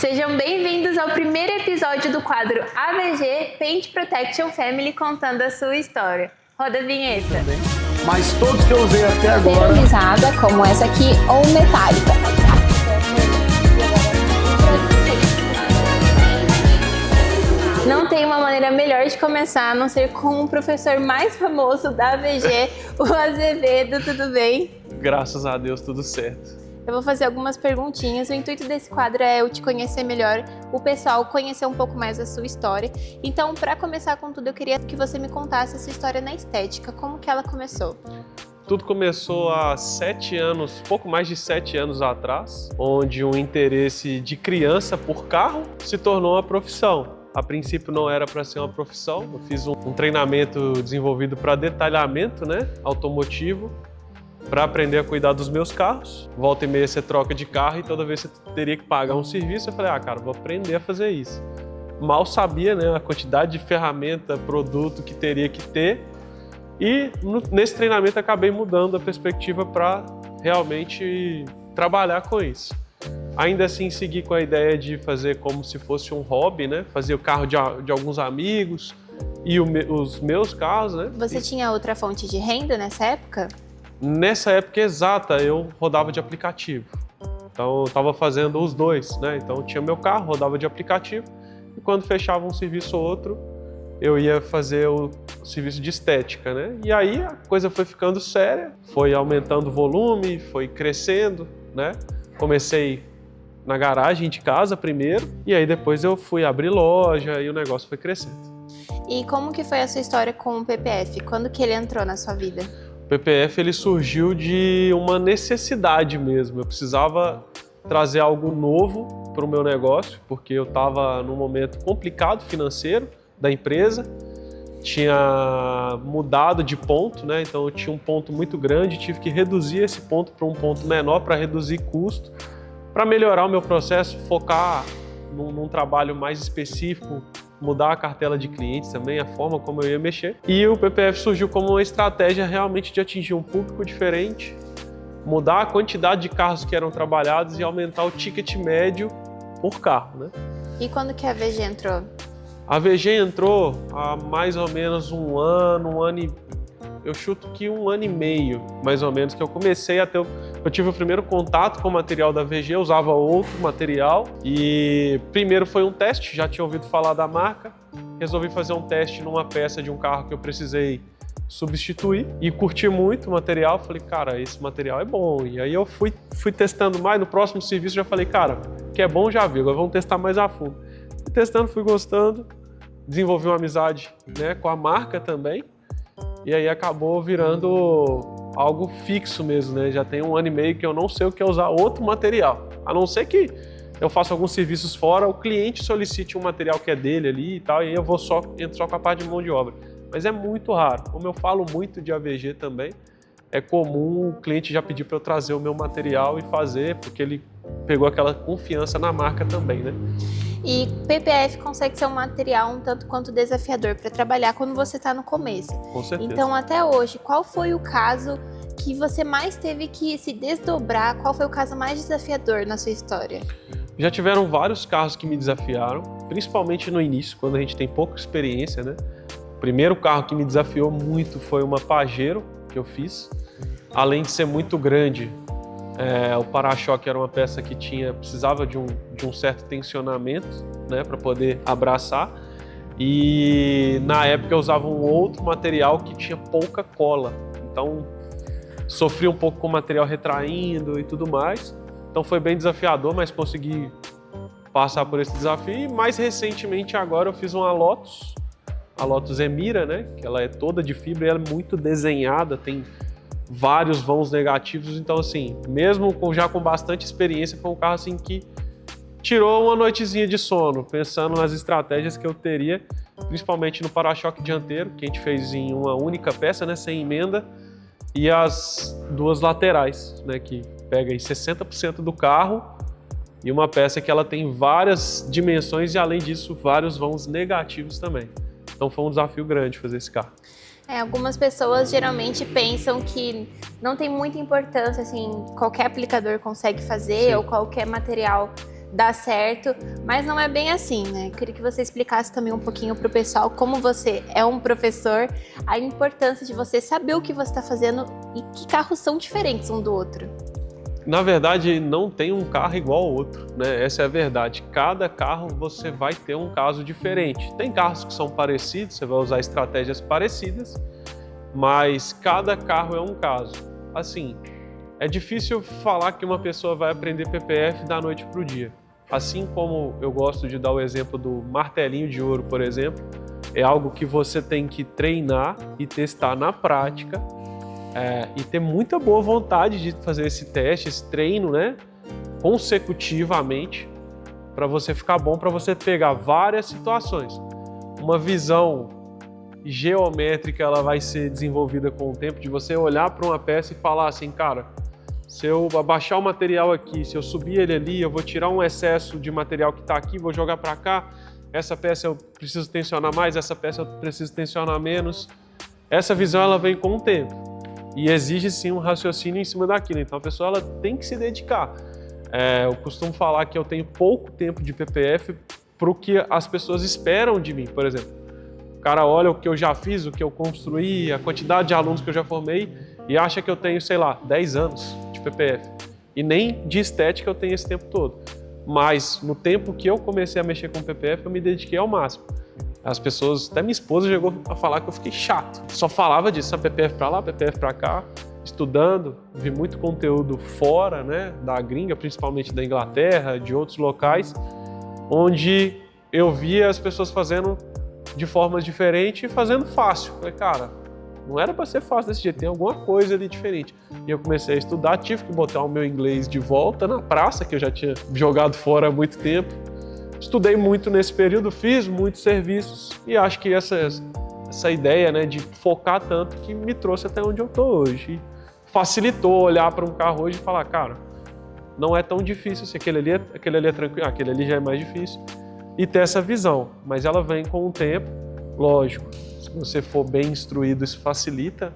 Sejam bem-vindos ao primeiro episódio do quadro AVG Paint Protection Family contando a sua história. Roda a vinheta. Mas todos que eu usei até agora... Peronizada, como essa aqui, ou metálica. Não tem uma maneira melhor de começar a não ser com o professor mais famoso da AVG, o Azevedo. Tudo bem? Graças a Deus, tudo certo. Eu vou fazer algumas perguntinhas. O intuito desse quadro é eu te conhecer melhor, o pessoal conhecer um pouco mais da sua história. Então, para começar com tudo, eu queria que você me contasse a sua história na estética. Como que ela começou? Tudo começou há 7 anos, pouco mais de 7 anos atrás, onde um interesse de criança por carro se tornou uma profissão. A princípio não era para ser uma profissão, eu fiz um treinamento desenvolvido para detalhamento, automotivo, para aprender a cuidar dos meus carros. Volta e meia você troca de carro e toda vez você teria que pagar um serviço. Eu falei, cara, vou aprender a fazer isso. Mal sabia, a quantidade de ferramenta, produto que teria que ter. E nesse treinamento acabei mudando a perspectiva para realmente trabalhar com isso. Ainda assim segui com a ideia de fazer como se fosse um hobby, fazer o carro de alguns amigos e os meus carros. Você tinha outra fonte de renda nessa época? Nessa época exata, eu rodava de aplicativo. Então, eu estava fazendo os dois, Então, eu tinha meu carro, rodava de aplicativo, e quando fechava um serviço ou outro, eu ia fazer o serviço de estética, E aí, a coisa foi ficando séria, foi aumentando o volume, foi crescendo, Comecei na garagem de casa primeiro, e aí depois eu fui abrir loja, e o negócio foi crescendo. E como que foi a sua história com o PPF? Quando que ele entrou na sua vida? O PPF ele surgiu de uma necessidade mesmo. Eu precisava trazer algo novo para o meu negócio, porque eu estava num momento complicado financeiro da empresa. Tinha mudado de ponto, Então eu tinha um ponto muito grande, tive que reduzir esse ponto para um ponto menor para reduzir custo, para melhorar o meu processo, focar num trabalho mais específico, mudar a cartela de clientes também, a forma como eu ia mexer. E o PPF surgiu como uma estratégia realmente de atingir um público diferente, mudar a quantidade de carros que eram trabalhados e aumentar o ticket médio por carro, E quando que a VG entrou? A VG entrou há mais ou menos um ano eu chuto que 1 ano e meio, mais ou menos, que eu comecei a ter... Eu tive o primeiro contato com o material da VG, eu usava outro material e primeiro foi um teste, já tinha ouvido falar da marca, resolvi fazer um teste numa peça de um carro que eu precisei substituir e curti muito o material, falei, cara, esse material é bom. E aí eu fui testando mais, no próximo serviço já falei, cara, que é bom já vi, agora vamos testar mais a fundo. Fui testando, fui gostando, desenvolvi uma amizade com a marca também. E aí acabou virando algo fixo mesmo, Já tem 1 ano e meio que eu não sei o que é usar outro material. A não ser que eu faça alguns serviços fora, o cliente solicite um material que é dele ali e tal, e aí eu entro só com a parte de mão de obra. Mas é muito raro. Como eu falo muito de AVG também, é comum o cliente já pedir para eu trazer o meu material e fazer, porque ele pegou aquela confiança na marca também, E PPF consegue ser um material um tanto quanto desafiador para trabalhar quando você está no começo. Com certeza. Então, até hoje, qual foi o caso que você mais teve que se desdobrar? Qual foi o caso mais desafiador na sua história? Já tiveram vários carros que me desafiaram, principalmente no início, quando a gente tem pouca experiência, O primeiro carro que me desafiou muito foi uma Pajero que eu fiz. Além de ser muito grande, o para-choque era uma peça que precisava de um certo tensionamento, para poder abraçar. E na época eu usava um outro material que tinha pouca cola. Então sofri um pouco com o material retraindo e tudo mais. Então foi bem desafiador, mas consegui passar por esse desafio. E mais recentemente agora eu fiz uma Lotus, a Lotus Emira, que ela é toda de fibra e ela é muito desenhada, tem vários vãos negativos, então assim, mesmo já com bastante experiência, foi um carro assim que tirou uma noitezinha de sono, pensando nas estratégias que eu teria, principalmente no para-choque dianteiro, que a gente fez em uma única peça, sem emenda, e as duas laterais, que pega aí 60% do carro, e uma peça que ela tem várias dimensões e, além disso, vários vãos negativos também. Então foi um desafio grande fazer esse carro. Algumas pessoas geralmente pensam que não tem muita importância, assim, qualquer aplicador consegue fazer. Sim. Ou qualquer material dá certo, mas não é bem assim, né? Eu queria que você explicasse também um pouquinho para o pessoal, como você é um professor, a importância de você saber o que você está fazendo e que carros são diferentes um do outro. Na verdade, não tem um carro igual ao outro, né? Essa é a verdade. Cada carro você vai ter um caso diferente. Tem carros que são parecidos, você vai usar estratégias parecidas, mas cada carro é um caso. Assim, é difícil falar que uma pessoa vai aprender PPF da noite para o dia. Assim como eu gosto de dar o exemplo do martelinho de ouro, por exemplo, é algo que você tem que treinar e testar na prática, e ter muita boa vontade de fazer esse teste, esse treino, né, consecutivamente, para você ficar bom, para você pegar várias situações. Uma visão geométrica, ela vai ser desenvolvida com o tempo, de você olhar para uma peça e falar assim, cara, se eu abaixar o material aqui, se eu subir ele ali, eu vou tirar um excesso de material que está aqui, vou jogar para cá, essa peça eu preciso tensionar mais, essa peça eu preciso tensionar menos. Essa visão, ela vem com o tempo e exige sim um raciocínio em cima daquilo, então a pessoa ela tem que se dedicar. Eu costumo falar que eu tenho pouco tempo de PPF para o que as pessoas esperam de mim, por exemplo. O cara olha o que eu já fiz, o que eu construí, a quantidade de alunos que eu já formei e acha que eu tenho, sei lá, 10 anos de PPF. E nem de estética eu tenho esse tempo todo. Mas no tempo que eu comecei a mexer com PPF, eu me dediquei ao máximo. As pessoas, até minha esposa chegou a falar que eu fiquei chato. Só falava disso, PPF pra lá, PPF pra cá, estudando, vi muito conteúdo fora, né, da gringa, principalmente da Inglaterra, de outros locais, onde eu via as pessoas fazendo de formas diferentes e fazendo fácil. Falei, cara, não era para ser fácil desse jeito, tem alguma coisa ali diferente. E eu comecei a estudar, tive que botar o meu inglês de volta na praça, que eu já tinha jogado fora há muito tempo. Estudei muito nesse período, fiz muitos serviços e acho que essa ideia, né, de focar tanto que me trouxe até onde eu estou hoje. E facilitou olhar para um carro hoje e falar, cara, não é tão difícil, se aquele ali é tranquilo, aquele ali já é mais difícil. E ter essa visão, mas ela vem com o tempo, lógico. Se você for bem instruído, isso facilita,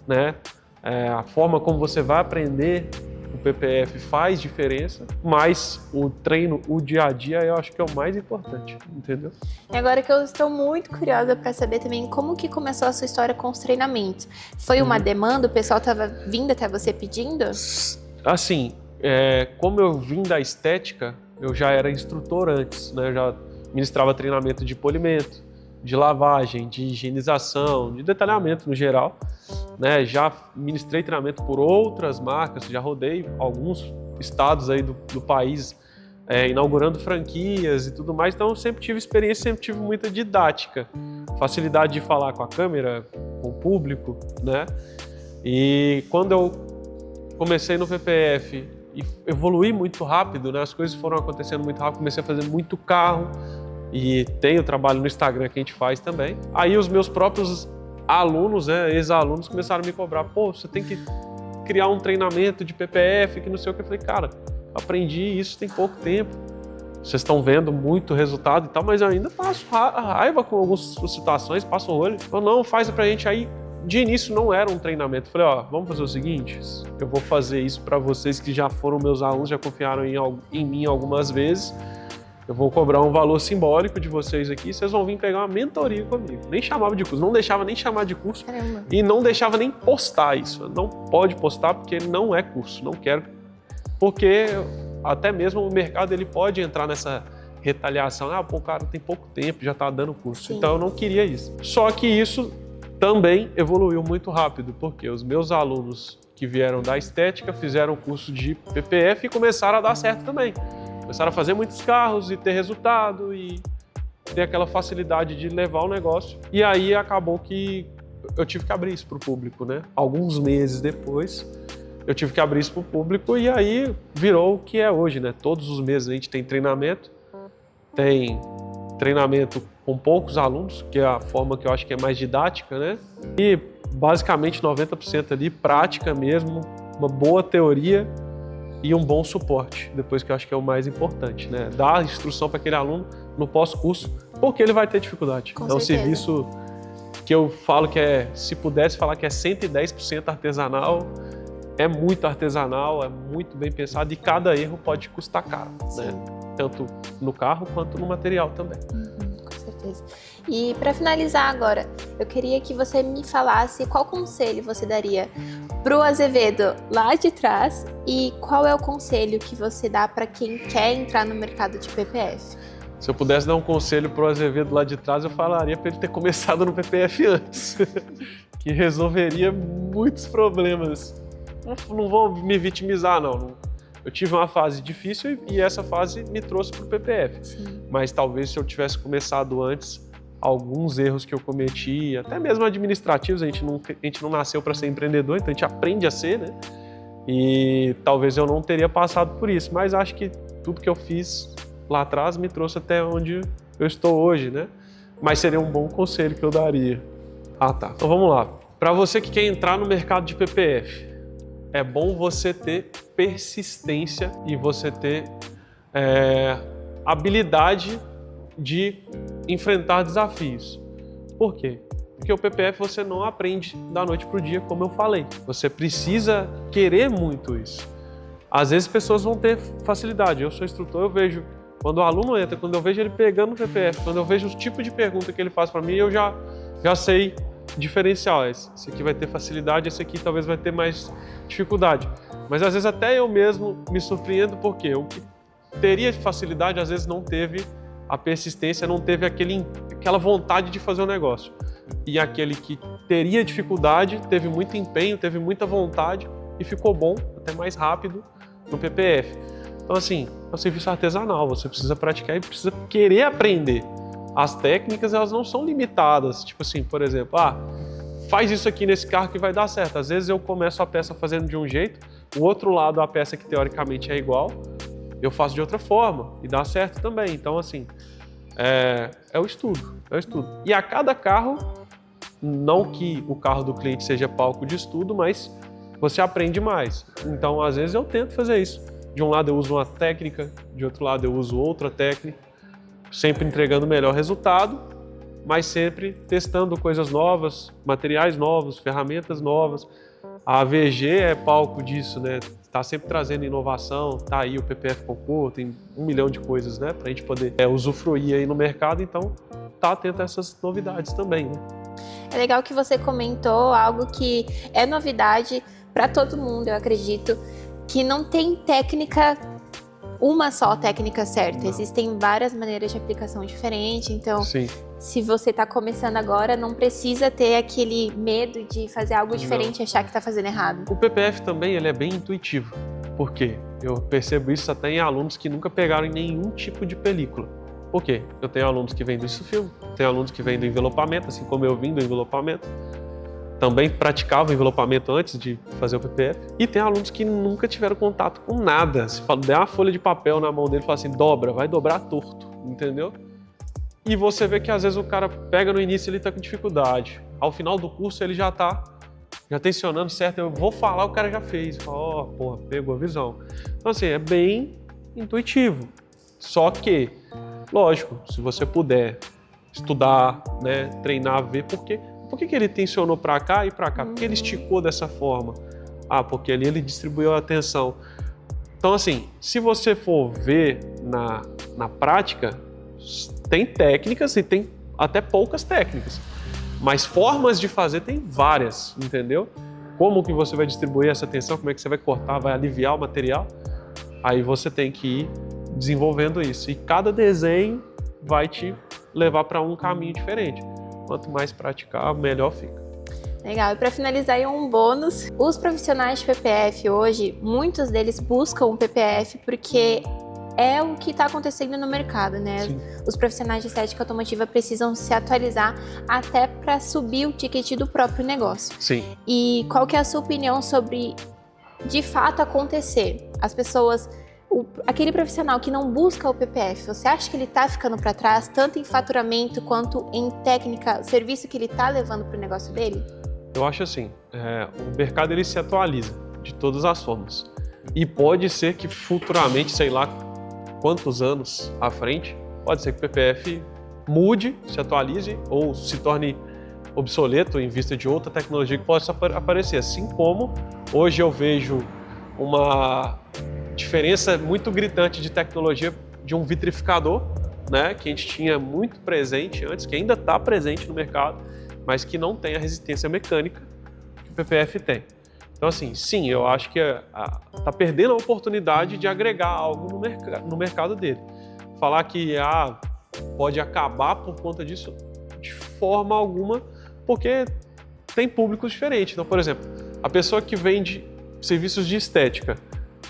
né? A forma como você vai aprender o PPF faz diferença, mas o treino, o dia a dia, eu acho que é o mais importante, entendeu? E agora que eu estou muito curiosa para saber também como que começou a sua história com os treinamentos. Foi uma demanda? O pessoal estava vindo até você pedindo? Assim, como eu vim da estética, eu já era instrutor antes, né? Eu já ministrava treinamento de polimento, de lavagem, de higienização, de detalhamento no geral, né? Já ministrei treinamento por outras marcas, já rodei alguns estados aí do país, inaugurando franquias e tudo mais, então eu sempre tive experiência, sempre tive muita didática, facilidade de falar com a câmera, com o público, né? E quando eu comecei no PPF e evoluí muito rápido, né? As coisas foram acontecendo muito rápido, comecei a fazer muito carro e tenho trabalho no Instagram que a gente faz também. Aí os meus próprios alunos, né, ex-alunos, começaram a me cobrar, pô, você tem que criar um treinamento de PPF, que não sei o que. Eu falei, cara, aprendi isso tem pouco tempo, vocês estão vendo muito resultado e tal, mas eu ainda passo raiva com algumas situações, passo o olho. Falei, não, faz pra gente aí. De início não era um treinamento. Falei, ó, vamos fazer o seguinte, eu vou fazer isso para vocês que já foram meus alunos, já confiaram em mim algumas vezes. Eu vou cobrar um valor simbólico de vocês aqui, vocês vão vir pegar uma mentoria comigo. Nem chamava de curso, não deixava nem chamar de curso. Caramba. E não deixava nem postar isso. Não pode postar porque não é curso, não quero. Porque até mesmo o mercado ele pode entrar nessa retaliação. Pô, o cara tem pouco tempo, já tá dando curso. Sim. Então eu não queria isso. Só que isso também evoluiu muito rápido, porque os meus alunos que vieram da estética fizeram o curso de PPF e começaram a dar certo também. Começaram a fazer muitos carros e ter resultado e ter aquela facilidade de levar o negócio. E aí acabou que eu tive que abrir isso para o público, né? Alguns meses depois, eu tive que abrir isso para o público e aí virou o que é hoje, né? Todos os meses a gente tem treinamento com poucos alunos, que é a forma que eu acho que é mais didática, né? E basicamente 90% ali prática mesmo, uma boa teoria e um bom suporte, depois que eu acho que é o mais importante, né? Dar instrução para aquele aluno no pós-curso, porque ele vai ter dificuldade. É um serviço que eu falo que se pudesse falar que é 110% artesanal, é muito artesanal, é muito bem pensado e cada erro pode custar caro, né? tanto no carro quanto no material também. Com certeza. E para finalizar agora, eu queria que você me falasse qual conselho você daria pro Azevedo lá de trás e qual é o conselho que você dá para quem quer entrar no mercado de PPF. Se eu pudesse dar um conselho pro Azevedo lá de trás, eu falaria para ele ter começado no PPF antes, que resolveria muitos problemas. Não vou me vitimizar, não. Eu tive uma fase difícil e essa fase me trouxe para o PPF. Sim. Mas talvez se eu tivesse começado antes, alguns erros que eu cometi, até mesmo administrativos, a gente não nasceu para ser empreendedor, então a gente aprende a ser, né? E talvez eu não teria passado por isso, mas acho que tudo que eu fiz lá atrás me trouxe até onde eu estou hoje, né? Mas seria um bom conselho que eu daria. Ah, tá. Então vamos lá. Para você que quer entrar no mercado de PPF, é bom você ter persistência e você ter habilidade de enfrentar desafios. Por quê? Porque o PPF você não aprende da noite para o dia, como eu falei. Você precisa querer muito isso. Às vezes pessoas vão ter facilidade. Eu sou instrutor, eu vejo quando o aluno entra, quando eu vejo ele pegando o PPF, quando eu vejo o tipo de pergunta que ele faz para mim, eu já sei diferencial. Esse aqui vai ter facilidade, esse aqui talvez vai ter mais dificuldade. Mas às vezes até eu mesmo me surpreendo porque o que teria facilidade às vezes não teve a persistência, não teve aquela vontade de fazer o negócio. E aquele que teria dificuldade, teve muito empenho, teve muita vontade e ficou bom, até mais rápido no PPF. Então assim, é um serviço artesanal, você precisa praticar e precisa querer aprender. As técnicas, elas não são limitadas, tipo assim, por exemplo, faz isso aqui nesse carro que vai dar certo. Às vezes eu começo a peça fazendo de um jeito, o outro lado, a peça que teoricamente é igual, eu faço de outra forma e dá certo também. Então, assim, é o estudo. E a cada carro, não que o carro do cliente seja palco de estudo, mas você aprende mais. Então, às vezes eu tento fazer isso. De um lado eu uso uma técnica, de outro lado eu uso outra técnica, sempre entregando o melhor resultado, mas sempre testando coisas novas, materiais novos, ferramentas novas. A AVG é palco disso, né? Está sempre trazendo inovação, tá aí o PPF Concur, tem 1 milhão de coisas, né? Para a gente poder usufruir aí no mercado, então tá atento a essas novidades também, né? É legal que você comentou algo que é novidade para todo mundo, eu acredito, que não tem uma só técnica certa. Não. Existem várias maneiras de aplicação diferente, então Sim. Se você está começando agora, não precisa ter aquele medo de fazer algo diferente e achar que está fazendo errado. O PPF também ele é bem intuitivo. Por quê? Eu percebo isso até em alunos que nunca pegaram em nenhum tipo de película. Por quê? Eu tenho alunos que vêm do Isofilme, tenho alunos que vêm do envelopamento, assim como eu vim do envelopamento. Também praticava o envelopamento antes de fazer o PPF. E tem alunos que nunca tiveram contato com nada. Se der uma folha de papel na mão dele e fala assim, dobra, vai dobrar torto, entendeu? E você vê que às vezes o cara pega no início e ele tá com dificuldade. Ao final do curso ele já tensionando certo, eu vou falar, o cara já fez. Fala, porra, pegou a visão. Então assim, é bem intuitivo. Só que, lógico, se você puder estudar, né, treinar, ver por que ele tensionou para cá e para cá? Por que ele esticou dessa forma? Porque ali ele distribuiu a tensão. Então, assim, se você for ver na prática, tem técnicas e tem até poucas técnicas. Mas formas de fazer tem várias, entendeu? Como que você vai distribuir essa tensão, como é que você vai cortar, vai aliviar o material? Aí você tem que ir desenvolvendo isso. E cada desenho vai te levar para um caminho diferente. Quanto mais praticar, melhor fica. Legal. E para finalizar, aí um bônus. Os profissionais de PPF hoje, muitos deles buscam o PPF porque é o que está acontecendo no mercado, né? Sim. Os profissionais de estética automotiva precisam se atualizar até para subir o ticket do próprio negócio. Sim. E qual que é a sua opinião sobre, de fato, acontecer? As pessoas... aquele profissional que não busca o PPF, você acha que ele está ficando para trás, tanto em faturamento quanto em técnica, o serviço que ele está levando para o negócio dele? Eu acho assim, o mercado ele se atualiza de todas as formas. E pode ser que futuramente, sei lá quantos anos à frente, pode ser que o PPF mude, se atualize ou se torne obsoleto em vista de outra tecnologia que possa aparecer. Assim como hoje eu vejo uma diferença muito gritante de tecnologia de um vitrificador, né, que a gente tinha muito presente antes, que ainda está presente no mercado, mas que não tem a resistência mecânica que o PPF tem. Então, assim, sim, eu acho que está perdendo a oportunidade de agregar algo no mercado dele. Falar que pode acabar por conta disso, de forma alguma, porque tem públicos diferentes. Então, por exemplo, a pessoa que vende serviços de estética,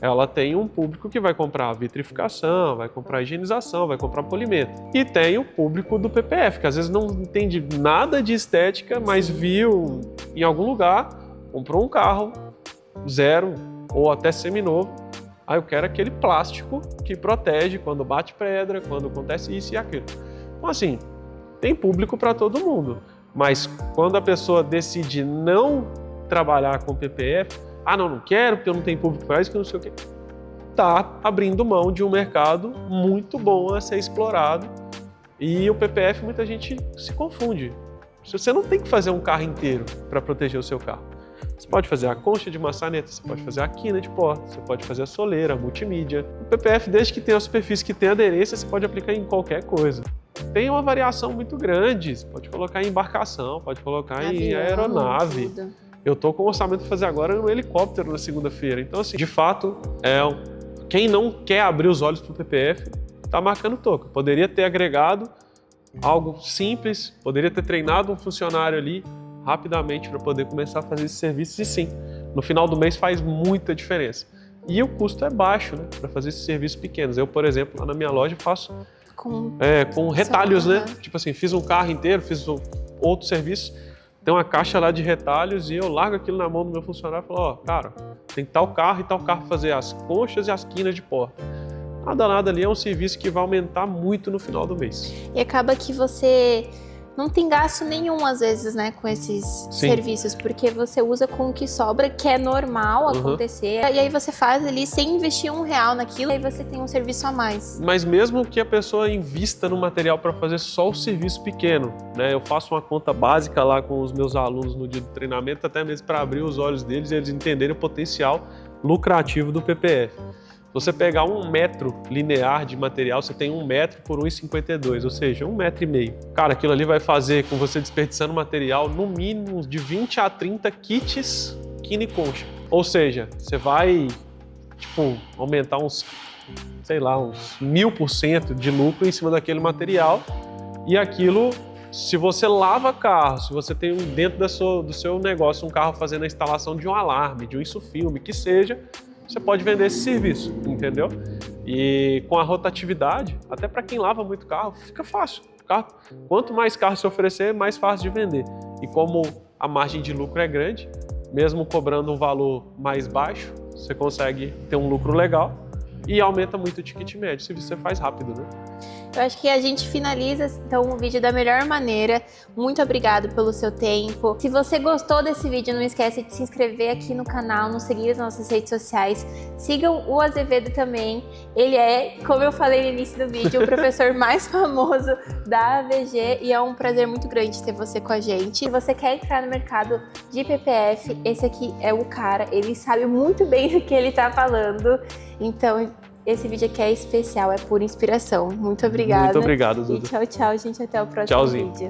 ela tem um público que vai comprar vitrificação, vai comprar higienização, vai comprar polimento. E tem o público do PPF, que às vezes não entende nada de estética, mas viu em algum lugar, comprou um carro zero ou até seminovo. Eu quero aquele plástico que protege quando bate pedra, quando acontece isso e aquilo. Então, assim, tem público para todo mundo. Mas quando a pessoa decide não trabalhar com PPF, não quero porque eu não tenho público para isso, que não sei o quê. Tá abrindo mão de um mercado muito bom a ser explorado. E o PPF, muita gente se confunde. Você não tem que fazer um carro inteiro para proteger o seu carro. Você pode fazer a concha de maçaneta, você pode fazer a quina de porta, você pode fazer a soleira, a multimídia. O PPF, desde que tenha a superfície que tem aderência, você pode aplicar em qualquer coisa. Tem uma variação muito grande, você pode colocar em embarcação, pode colocar em aeronave. Tudo. Eu estou com o orçamento para fazer agora no helicóptero na segunda-feira. Então, assim, de fato, quem não quer abrir os olhos para o PPF está marcando toca. Poderia ter agregado algo simples, poderia ter treinado um funcionário ali rapidamente para poder começar a fazer esses serviços. E sim, no final do mês faz muita diferença. E o custo é baixo, né, para fazer esses serviços pequenos. Eu, por exemplo, lá na minha loja faço com retalhos, né? Tipo assim, fiz um carro inteiro, fiz outro serviço. Tem uma caixa lá de retalhos e eu largo aquilo na mão do meu funcionário e falo, cara, tem tal carro e tal carro fazer as conchas e as quinas de porta. Nada ali é um serviço que vai aumentar muito no final do mês. E acaba que você não tem gasto nenhum, às vezes, né, com esses serviços, porque você usa com o que sobra, que é normal acontecer, e aí você faz ali sem investir R$1 naquilo, e aí você tem um serviço a mais. Mas mesmo que a pessoa invista no material para fazer só o serviço pequeno, né, eu faço uma conta básica lá com os meus alunos no dia do treinamento, até mesmo para abrir os olhos deles e eles entenderem o potencial lucrativo do PPF. Se você pegar 1 metro linear de material, você tem 1 metro por 1,52, ou seja, 1,5 metro. Cara, aquilo ali vai fazer com você desperdiçando material no mínimo de 20 a 30 kits quina e concha. Ou seja, você vai, aumentar uns 1000% de lucro em cima daquele material. E aquilo, se você lava carro, se você tem dentro do seu negócio um carro fazendo a instalação de um alarme, de um insufilme, que seja, você pode vender esse serviço, entendeu? E com a rotatividade, até para quem lava muito carro, fica fácil. Quanto mais carro se oferecer, mais fácil de vender. E como a margem de lucro é grande, mesmo cobrando um valor mais baixo, você consegue ter um lucro legal e aumenta muito o ticket médio, se você faz rápido, né? Eu acho que a gente finaliza, então, o vídeo da melhor maneira. Muito obrigado pelo seu tempo. Se você gostou desse vídeo, não esquece de se inscrever aqui no canal, nos seguir nas nossas redes sociais. Sigam o Azevedo também. Ele é, como eu falei no início do vídeo, o professor mais famoso da AVG e é um prazer muito grande ter você com a gente. Se você quer entrar no mercado de PPF, esse aqui é o cara. Ele sabe muito bem do que ele tá falando. Então, esse vídeo aqui é especial, é pura inspiração. Muito obrigada. Muito obrigado, Duda. E tchau, gente. Até o próximo vídeo.